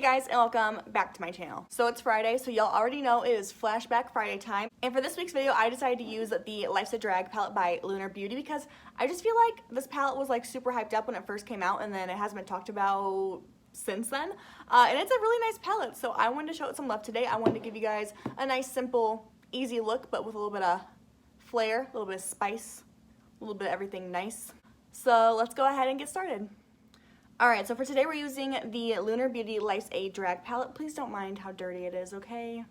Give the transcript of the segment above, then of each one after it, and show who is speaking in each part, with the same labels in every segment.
Speaker 1: guys, and welcome back to my channel. So it's Friday, so y'all already know it is Flashback Friday time. And for this week's video, I decided to use the Life's a Drag palette by Lunar Beauty because I just feel like this palette was like super hyped up when it first came out, and then it hasn't been talked about since then. And it's a really nice palette, so I wanted to show it some love today. I wanted to give you guys a nice, simple, easy look, but with a little bit of flair, a little bit of spice, a little bit of everything nice. So let's go ahead and get started. Alright, so for today we're using the Lunar Beauty Life's a Drag palette. Please don't mind how dirty it is, okay?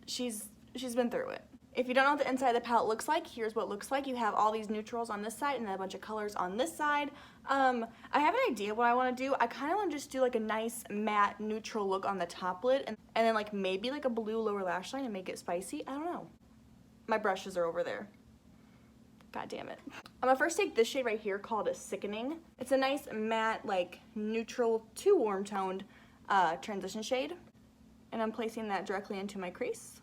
Speaker 1: She's been through it. If you don't know what the inside of the palette looks like, here's what it looks like. You have all these neutrals on this side and then a bunch of colors on this side. I have an idea of what I want to do. I kind of want to just do like a nice matte neutral look on the top lid and then like maybe like a blue lower lash line and make it spicy. I don't know. My brushes are over there. God damn it. I'm gonna first take this shade right here called Sickening. It's a nice matte, like neutral to warm toned transition shade. And I'm placing that directly into my crease.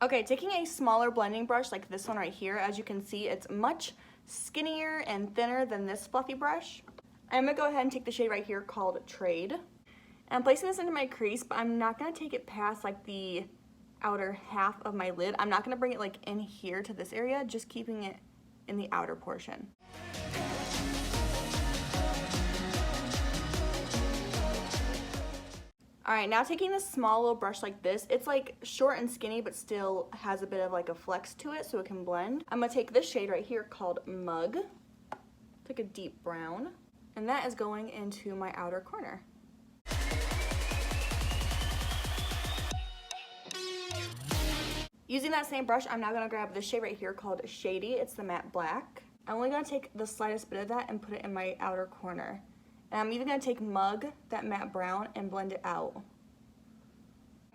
Speaker 1: Okay, taking a smaller blending brush like this one right here, as you can see, it's much skinnier and thinner than this fluffy brush. I'm gonna go ahead and take the shade right here called Trade. And I'm placing this into my crease, but I'm not going to take it past like the outer half of my lid. I'm not going to bring it like in here to this area, just keeping it in the outer portion. Alright, now taking this small little brush like this, it's like short and skinny but still has a bit of like a flex to it so it can blend. I'm going to take this shade right here called Mug. It's like a deep brown. And that is going into my outer corner. Using that same brush, I'm now going to grab this shade right here called Shady. It's the matte black. I'm only going to take the slightest bit of that and put it in my outer corner. And I'm even going to take Mug, that matte brown, and blend it out.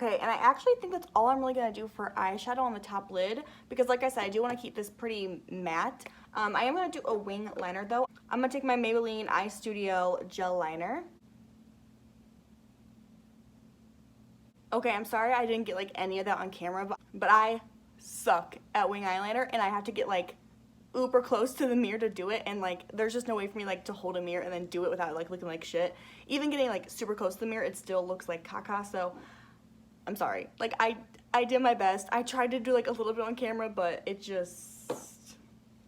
Speaker 1: Okay, and I actually think that's all I'm really going to do for eyeshadow on the top lid, because like I said, I do want to keep this pretty matte. I am going to do a wing liner though. I'm going to take my Maybelline Eye Studio gel liner. Okay, I'm sorry I didn't get like any of that on camera, but I suck at wing eyeliner and I have to get like uber close to the mirror to do it, and like there's just no way for me like to hold a mirror and then do it without like looking like shit. Even getting like super close to the mirror, it still looks like caca, so I'm sorry. Like I did my best. I tried to do like a little bit on camera, but it just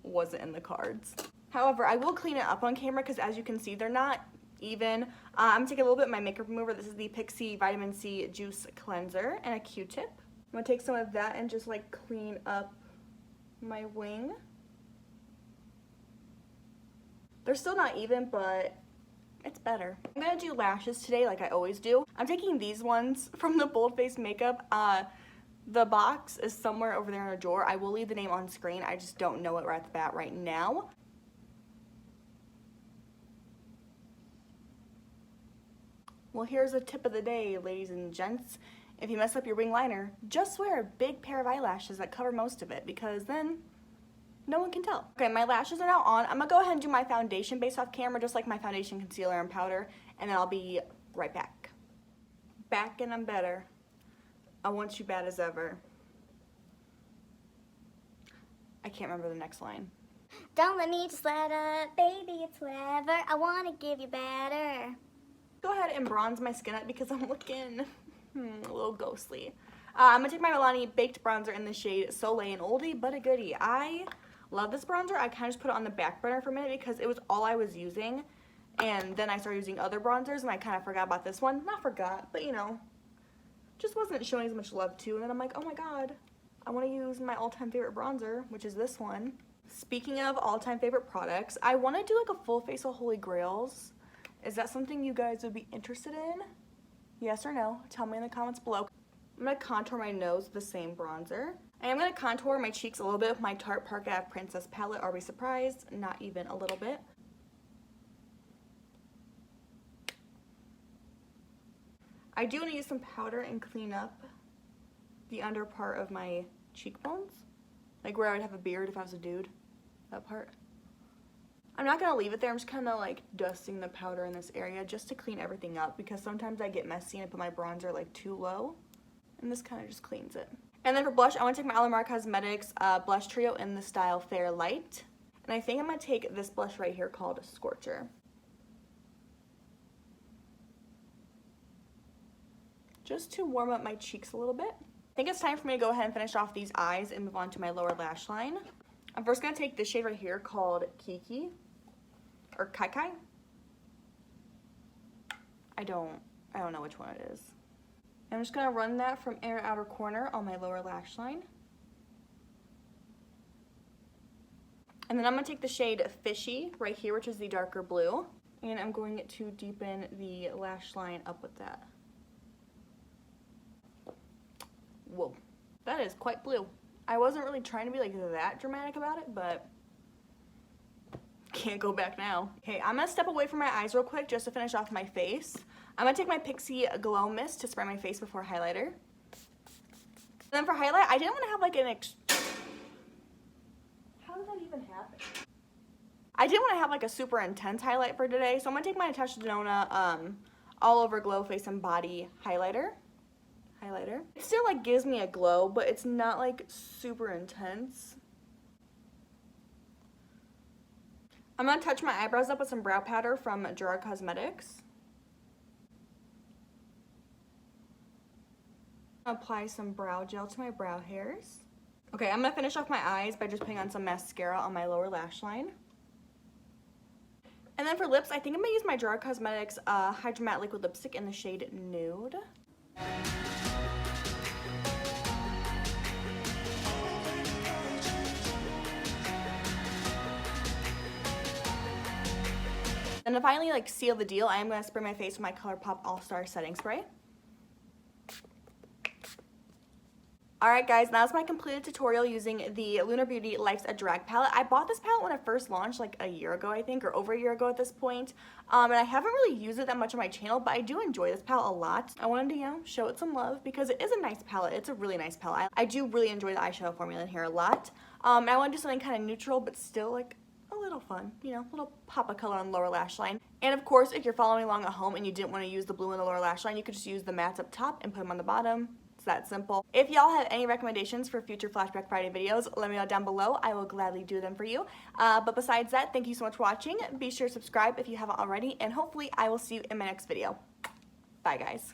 Speaker 1: wasn't in the cards. However, I will clean it up on camera because as you can see, they're not even. I'm gonna take a little bit of my makeup remover. This is the Pixi Vitamin C Juice Cleanser and a Q-tip. I'm gonna take some of that and just like clean up my wing. They're still not even, but it's better. I'm gonna do lashes today like I always do. I'm taking these ones from the Boldt Face Makeup. The box is somewhere over there in a drawer. I will leave the name on screen. I just don't know it right at the bat right now. Well, here's a tip of the day, ladies and gents. If you mess up your wing liner, just wear a big pair of eyelashes that cover most of it, because then no one can tell. Okay, my lashes are now on. I'm gonna go ahead and do my foundation base off camera, just like my foundation, concealer, and powder, and then I'll be right back. Back and I'm better. I want you bad as ever. I can't remember the next line.
Speaker 2: Don't let me just let up, baby, it's whatever. I wanna give you better.
Speaker 1: Go ahead and bronze my skin up because I'm looking a little ghostly. I'm gonna take my Milani Baked Bronzer in the shade Soleil, an oldie but a goodie. I love this bronzer. I kind of just put it on the back burner for a minute because it was all I was using, and then I started using other bronzers and I kind of forgot about this one. Not forgot, but you know, just wasn't showing as much love to, and then I'm like, oh my god, I want to use my all-time favorite bronzer, which is this one. Speaking of all-time favorite products, I want to do like a full face of Holy Grails. Is that something you guys would be interested in? Yes or no? Tell me in the comments below. I'm going to contour my nose with the same bronzer. I am going to contour my cheeks a little bit with my Tarte Parka Princess palette. Are we surprised? Not even a little bit. I do want to use some powder and clean up the under part of my cheekbones. Like where I would have a beard if I was a dude. That part. I'm not going to leave it there. I'm just kind of like dusting the powder in this area just to clean everything up, because sometimes I get messy and I put my bronzer like too low, and this kind of just cleans it. And then for blush, I want to take my Alamar Cosmetics blush trio in the style Fair Light. And I think I'm going to take this blush right here called Scorcher. Just to warm up my cheeks a little bit. I think it's time for me to go ahead and finish off these eyes and move on to my lower lash line. I'm first going to take this shade right here called Kiki, or Kai Kai. I don't know which one it is. I'm just going to run that from inner outer corner on my lower lash line. And then I'm going to take the shade Fishy right here, which is the darker blue. And I'm going to deepen the lash line up with that. Whoa, that is quite blue. I wasn't really trying to be like that dramatic about it, but can't go back now. Okay, I'm gonna step away from my eyes real quick just to finish off my face. I'm gonna take my Pixie Glow Mist to spray my face before highlighter. And then for highlight, I didn't want to have like how did that even happen? I didn't want to have like a super intense highlight for today, so I'm gonna take my Natasha Denona All Over Glow Face and Body highlighter. It still like gives me a glow, but it's not like super intense. I'm gonna touch my eyebrows up with some brow powder from Gerard Cosmetics. Apply some brow gel to my brow hairs. Okay, I'm gonna finish off my eyes by just putting on some mascara on my lower lash line. And then for lips, I think I'm gonna use my Gerard Cosmetics Hydro Matte Liquid Lipstick in the shade Nude. And to finally like seal the deal, I am going to spray my face with my ColourPop All-Star Setting Spray. Alright guys, that's my completed tutorial using the Lunar Beauty Life's a Drag palette. I bought this palette when it first launched like a year ago I think, or over a year ago at this point. And I haven't really used it that much on my channel, but I do enjoy this palette a lot. I wanted to, you know, show it some love because it is a nice palette. It's a really nice palette. I do really enjoy the eyeshadow formula in here a lot. And I want to do something kind of neutral but still like a little fun, you know, a little pop of color on the lower lash line. And of course, if you're following along at home and you didn't want to use the blue on the lower lash line, you could just use the mattes up top and put them on the bottom. It's that simple. If y'all have any recommendations for future Flashback Friday videos, let me know down below. I will gladly do them for you. But besides that, thank you so much for watching. Be sure to subscribe if you haven't already, and hopefully I will see you in my next video. Bye guys.